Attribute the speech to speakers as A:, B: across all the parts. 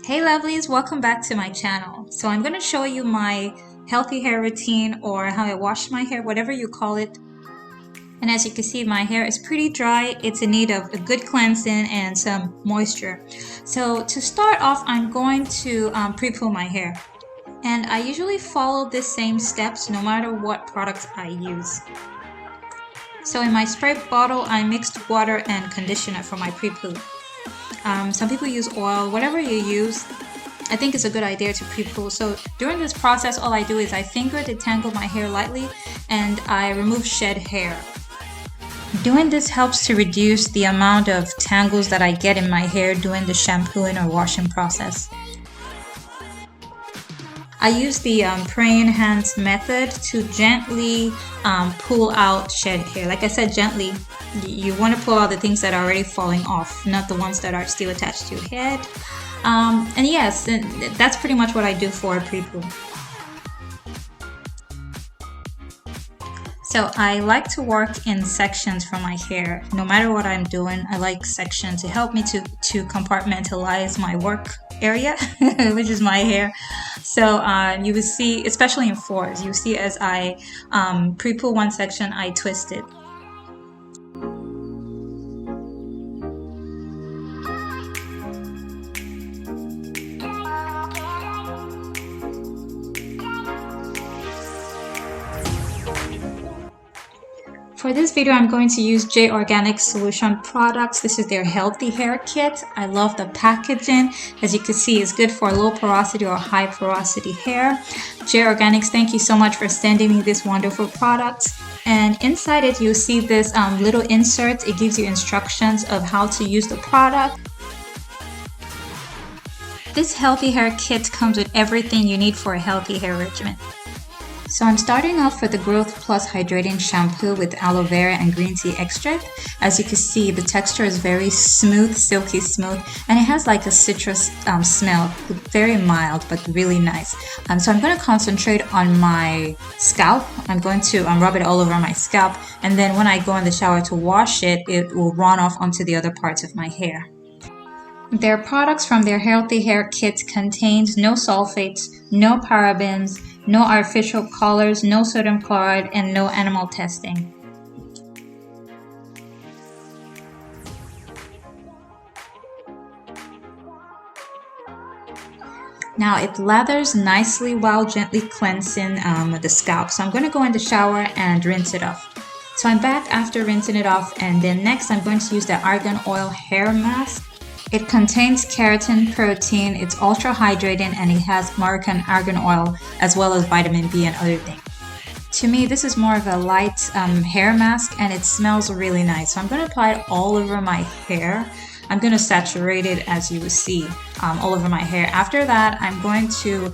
A: Hey lovelies, welcome back to my channel. So I'm going to show you my healthy hair routine or how I wash my hair, whatever you call it. And as you can see, my hair is pretty dry. It's in need of a good cleansing and some moisture. So to start off, I'm going to pre-poo my hair. And I usually follow the same steps no matter what products I use. So in my spray bottle, I mixed water and conditioner for my pre-poo. Some people use oil, whatever you use. I think it's a good idea to pre-poo. So during this process, all I do is I finger detangle my hair lightly and I remove shed hair. Doing this helps to reduce the amount of tangles that I get in my hair during the shampooing or washing process. I use the praying hands method to gently pull out shed hair. Like I said, gently. You want to pull out the things that are already falling off, not the ones that are still attached to your head. And yes, that's pretty much what I do for a pre-poo. So I like to work in sections for my hair. No matter what I'm doing, I like sections to help me to compartmentalize my work area, which is my hair. So you will see, especially in fours, you see as I pre-poo one section, I twist it. For this video, I'm going to use J Organic Solution products. This is their healthy hair kit. I love the packaging. As you can see, it's good for low porosity or high porosity hair. J Organics, thank you so much for sending me this wonderful product. And inside it, you'll see this little insert. It gives you instructions of how to use the product. This healthy hair kit comes with everything you need for a healthy hair regimen. So I'm starting off with the Growth Plus Hydrating Shampoo with aloe vera and green tea extract. As you can see, the texture is very smooth, silky smooth, and it has like a citrus smell, very mild but really nice. So I'm going to concentrate on my scalp. I'm going to rub it all over my scalp, and then when I go in the shower to wash it, it will run off onto the other parts of my hair. Their products from their healthy hair kit contains no sulfates, no parabens, no artificial colors, no sodium chloride, and no animal testing. Now it lathers nicely while gently cleansing the scalp. So I'm going to go in the shower and rinse it off. So I'm back after rinsing it off, and then next I'm going to use the Argan Oil Hair Mask. It contains keratin, protein, it's ultra hydrating, and it has Moroccan argan oil as well as vitamin B and other things. To me, this is more of a light hair mask, and it smells really nice. So I'm going to apply it all over my hair. I'm going to saturate it, as you will see, all over my hair. After that, I'm going to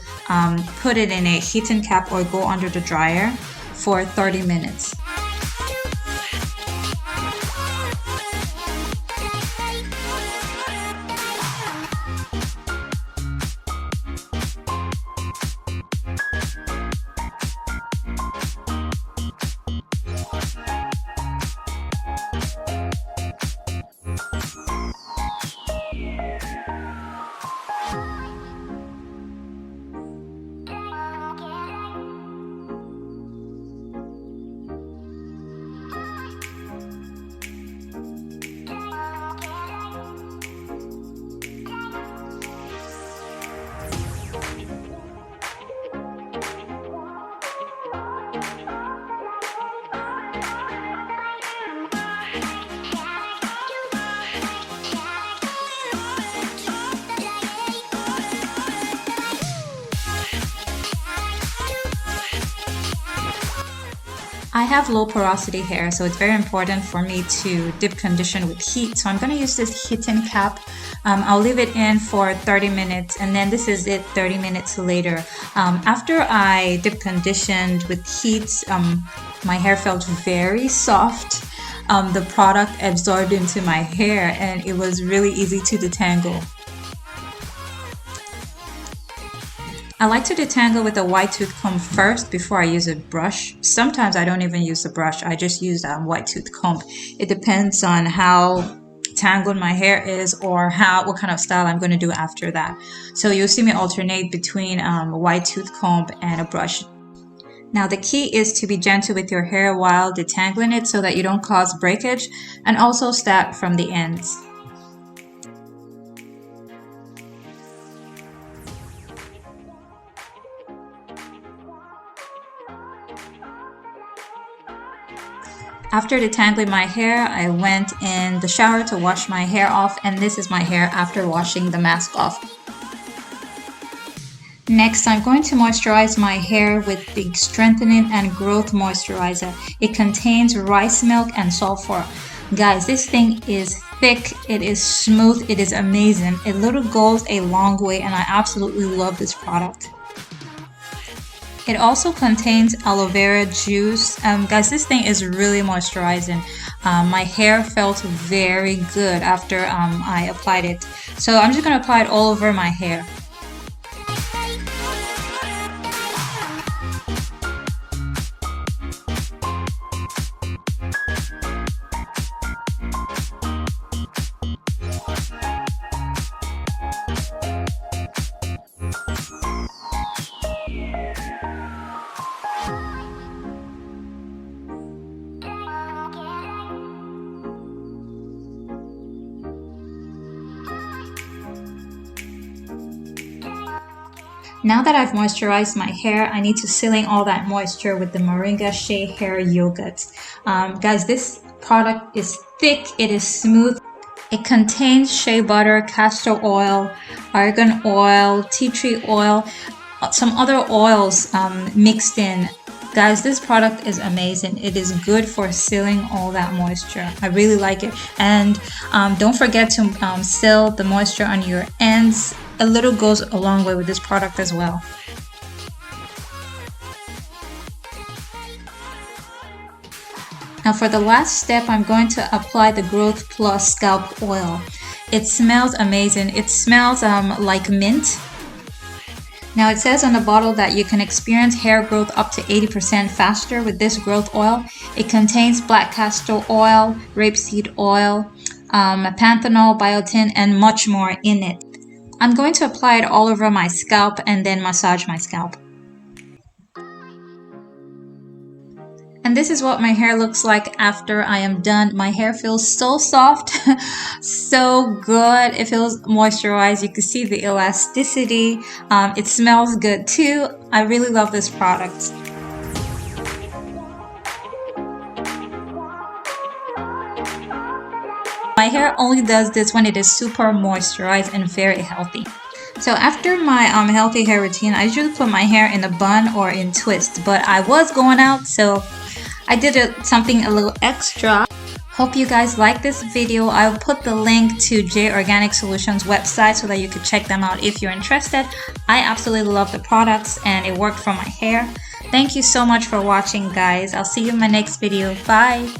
A: put it in a heating cap or go under the dryer for 30 minutes. I have low porosity hair, so it's very important for me to dip condition with heat. So I'm going to use this heating cap. I'll leave it in for 30 minutes, and then this is it 30 minutes later. After I dip conditioned with heat, my hair felt very soft. The product absorbed into my hair, and it was really easy to detangle. I like to detangle with a white tooth comb first before I use a brush. Sometimes I don't even use the brush. I just use a white tooth comb. It depends on how detangled my hair is, or what kind of style I'm going to do after that. So you'll see me alternate between a wide tooth comb and a brush. Now the key is to be gentle with your hair while detangling it so that you don't cause breakage, and also snap from the ends. After detangling my hair, I went in the shower to wash my hair off, and this is my hair after washing the mask off. Next, I'm going to moisturize my hair with the Strengthening and Growth Moisturizer. It contains rice milk and sulfur. Guys, this thing is thick, it is smooth, it is amazing. It literally goes a long way, and I absolutely love this product. It also contains aloe vera juice. Guys, this thing is really moisturizing. My hair felt very good after I applied it. So I'm just going to apply it all over my hair. Now that I've moisturized my hair, I need to seal in all that moisture with the Moringa Shea Hair Yogurt. Guys, this product is thick, it is smooth. It contains shea butter, castor oil, argan oil, tea tree oil, some other oils mixed in. Guys, this product is amazing. It is good for sealing all that moisture. I really like it. And don't forget to seal the moisture on your ends. A little goes a long way with this product as well. Now for the last step, I'm going to apply the Growth Plus Scalp Oil. It smells amazing. It smells like mint. Now it says on the bottle that you can experience hair growth up to 80% faster with this growth oil. It contains black castor oil, rapeseed oil, panthenol, biotin, and much more in it. I'm going to apply it all over my scalp and then massage my scalp. And this is what my hair looks like after I am done. My hair feels so soft, so good. It feels moisturized. You can see the elasticity. It smells good too. I really love this product. My hair only does this when it is super moisturized and very healthy. So after my healthy hair routine, I usually put my hair in a bun or in twist, but I was going out, so I did something a little extra. Hope you guys like this video. I'll put the link to J Organic Solutions website so that you can check them out if you're interested. I absolutely love the products and it worked for my hair. Thank you so much for watching, guys. I'll see you in my next video. Bye!